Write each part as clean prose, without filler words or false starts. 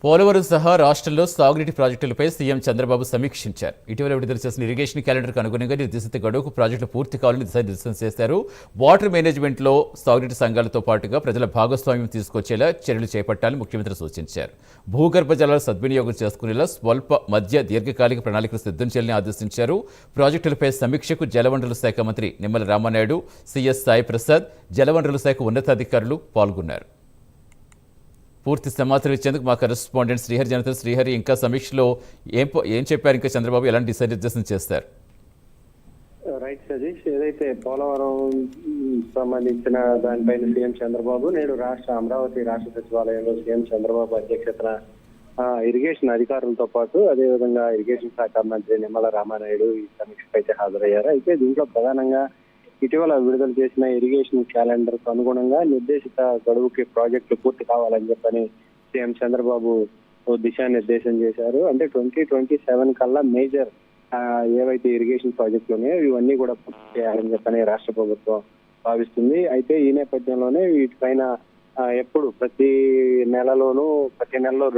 పోలవరం సహా రాష్ట్రంలో సాగునీటి ప్రాజెక్టులపై సీఎం చంద్రబాబు సమీక్షించారు. ఇటీవల విడుదల చేసిన ఇరిగేషన్ క్యాలెండర్కు అనుగుణంగా నిర్దేశిత గడువుకు ప్రాజెక్టులు పూర్తి కావాలని దిశానిర్దేశం చేశారు. వాటర్ మేనేజ్మెంట్లో సాగునీటి సంఘాలతో పాటుగా ప్రజల భాగస్వామ్యం తీసుకొచ్చేలా చర్యలు చేపట్టాలని ముఖ్యమంత్రి సూచించారు. భూగర్భ జలాల సద్వినియోగం చేసుకునేలా స్వల్ప మధ్య దీర్ఘకాలిక ప్రణాళికలు సిద్ధం చేయాలని ఆదేశించారు. ప్రాజెక్టులపై సమీక్షకు జలవనరుల శాఖ మంత్రి నిమ్మల రామానాయుడు, సీఎస్ సాయి ప్రసాద్, జలవనరుల శాఖ ఉన్నతాధికారులు పాల్గొన్నారు. పూర్తి సమాచారం ఇచ్చేందుకు మా కరెస్పాండెంట్ శ్రీహరి జనత. శ్రీహరి, ఇంకా సమీక్షలో ఏం చెప్పారు? ఇంకా చంద్రబాబు ఎలాంటి దిశానిర్దేశం చేస్తారు? రైట్ సతీష్, ఏదైతే పోలవరం సంబంధించిన దానిపైన సీఎం చంద్రబాబు నేడు అమరావతి రాష్ట్ర సచివాలయంలో సీఎం చంద్రబాబు అధ్యక్షతన ఇరిగేషన్ అధికారులతో పాటు అదేవిధంగా ఇరిగేషన్ శాఖ మంత్రి నిమ్మల రామానాయుడు ఈ సమీక్షకు అయితే హాజరయ్యారు. అయితే దీంట్లో ప్రధానంగా ఇటీవల విడుదల చేసిన ఇరిగేషన్ క్యాలెండర్ కు అనుగుణంగా నిర్దేశిత గడువుకి ప్రాజెక్టులు పూర్తి కావాలని చెప్పని సీఎం చంద్రబాబు దిశానిర్దేశం చేశారు. అంటే 2027 కల్లా మేజర్ ఏవైతే ఇరిగేషన్ ప్రాజెక్టులు ఉన్నాయో ఇవన్నీ కూడా పూర్తి చేయాలని చెప్పని రాష్ట్ర ప్రభుత్వం భావిస్తుంది. అయితే ఈ నేపథ్యంలోనే వీటిపైన ఎప్పుడు ప్రతి నెలలో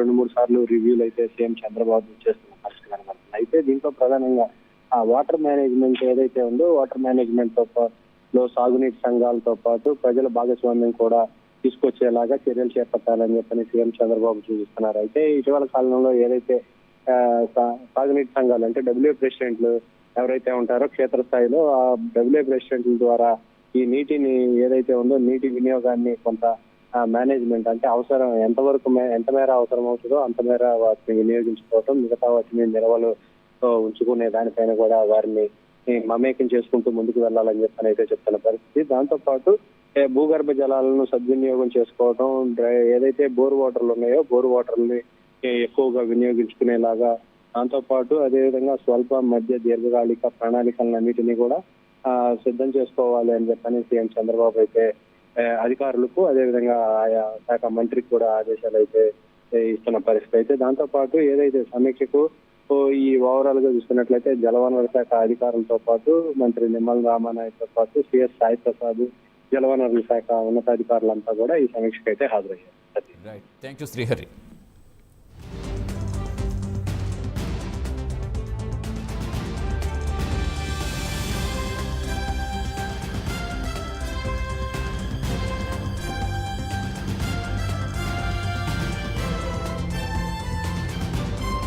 2-3 సార్లు రివ్యూలు అయితే సీఎం చంద్రబాబు చేస్తున్న పరిస్థితి కనబడుతుంది. అయితే దీంట్లో ప్రధానంగా ఆ వాటర్ మేనేజ్మెంట్ ఏదైతే ఉందో వాటర్ మేనేజ్మెంట్ లో సాగునీటి సంఘాలతో పాటు ప్రజల భాగస్వామ్యం కూడా తీసుకొచ్చేలాగా చర్యలు చేపట్టాలని చెప్పని సీఎం చంద్రబాబు సూచిస్తున్నారు. అయితే ఇటీవల కాలంలో ఏదైతే సాగునీటి సంఘాలు అంటే డబ్ల్యూ ప్రెసిడెంట్లు ఎవరైతే ఉంటారో క్షేత్రస్థాయిలో ఆ డబ్ల్యూ ప్రెసిడెంట్ల ద్వారా ఈ నీటిని ఏదైతే ఉందో నీటి వినియోగాన్ని కొంత మేనేజ్మెంట్ అంటే అవసరం ఎంత మేర అవసరం అవుతుందో అంత మేర వాటిని వినియోగించుకోవటం, మిగతా వాటిని నిల్వలు ఉంచుకునే దానిపైన కూడా వారిని మమేకం చేసుకుంటూ ముందుకు వెళ్లాలని చెప్పని అయితే చెప్తున్న పరిస్థితి. దాంతో పాటు భూగర్భ జలాలను సద్వినియోగం చేసుకోవడం, ఏదైతే బోర్ వాటర్లు ఉన్నాయో బోర్ వాటర్ని ఎక్కువగా వినియోగించుకునేలాగా, దాంతో పాటు అదేవిధంగా స్వల్ప మధ్య దీర్ఘకాలిక ప్రణాళికలన్నిటినీ కూడా సిద్ధం చేసుకోవాలి అని చెప్పని సీఎం చంద్రబాబు అయితే అధికారులకు అదేవిధంగా ఆయా శాఖ మంత్రికి కూడా ఆదేశాలు అయితే ఇస్తున్న పరిస్థితి. అయితే దాంతో పాటు ఏదైతే సమీక్షకు ఈ ఓవరాల్ గా చూసుకున్నట్లయితే జలవనరుల శాఖ అధికారులతో పాటు మంత్రి నిమ్మల రామానాయుడుతో పాటు సీఎస్ సాయి ప్రసాద్, జలవనరుల శాఖ ఉన్నతాధికారులంతా కూడా ఈ సమీక్షకు అయితే హాజరయ్యారు. Thank you Srihari.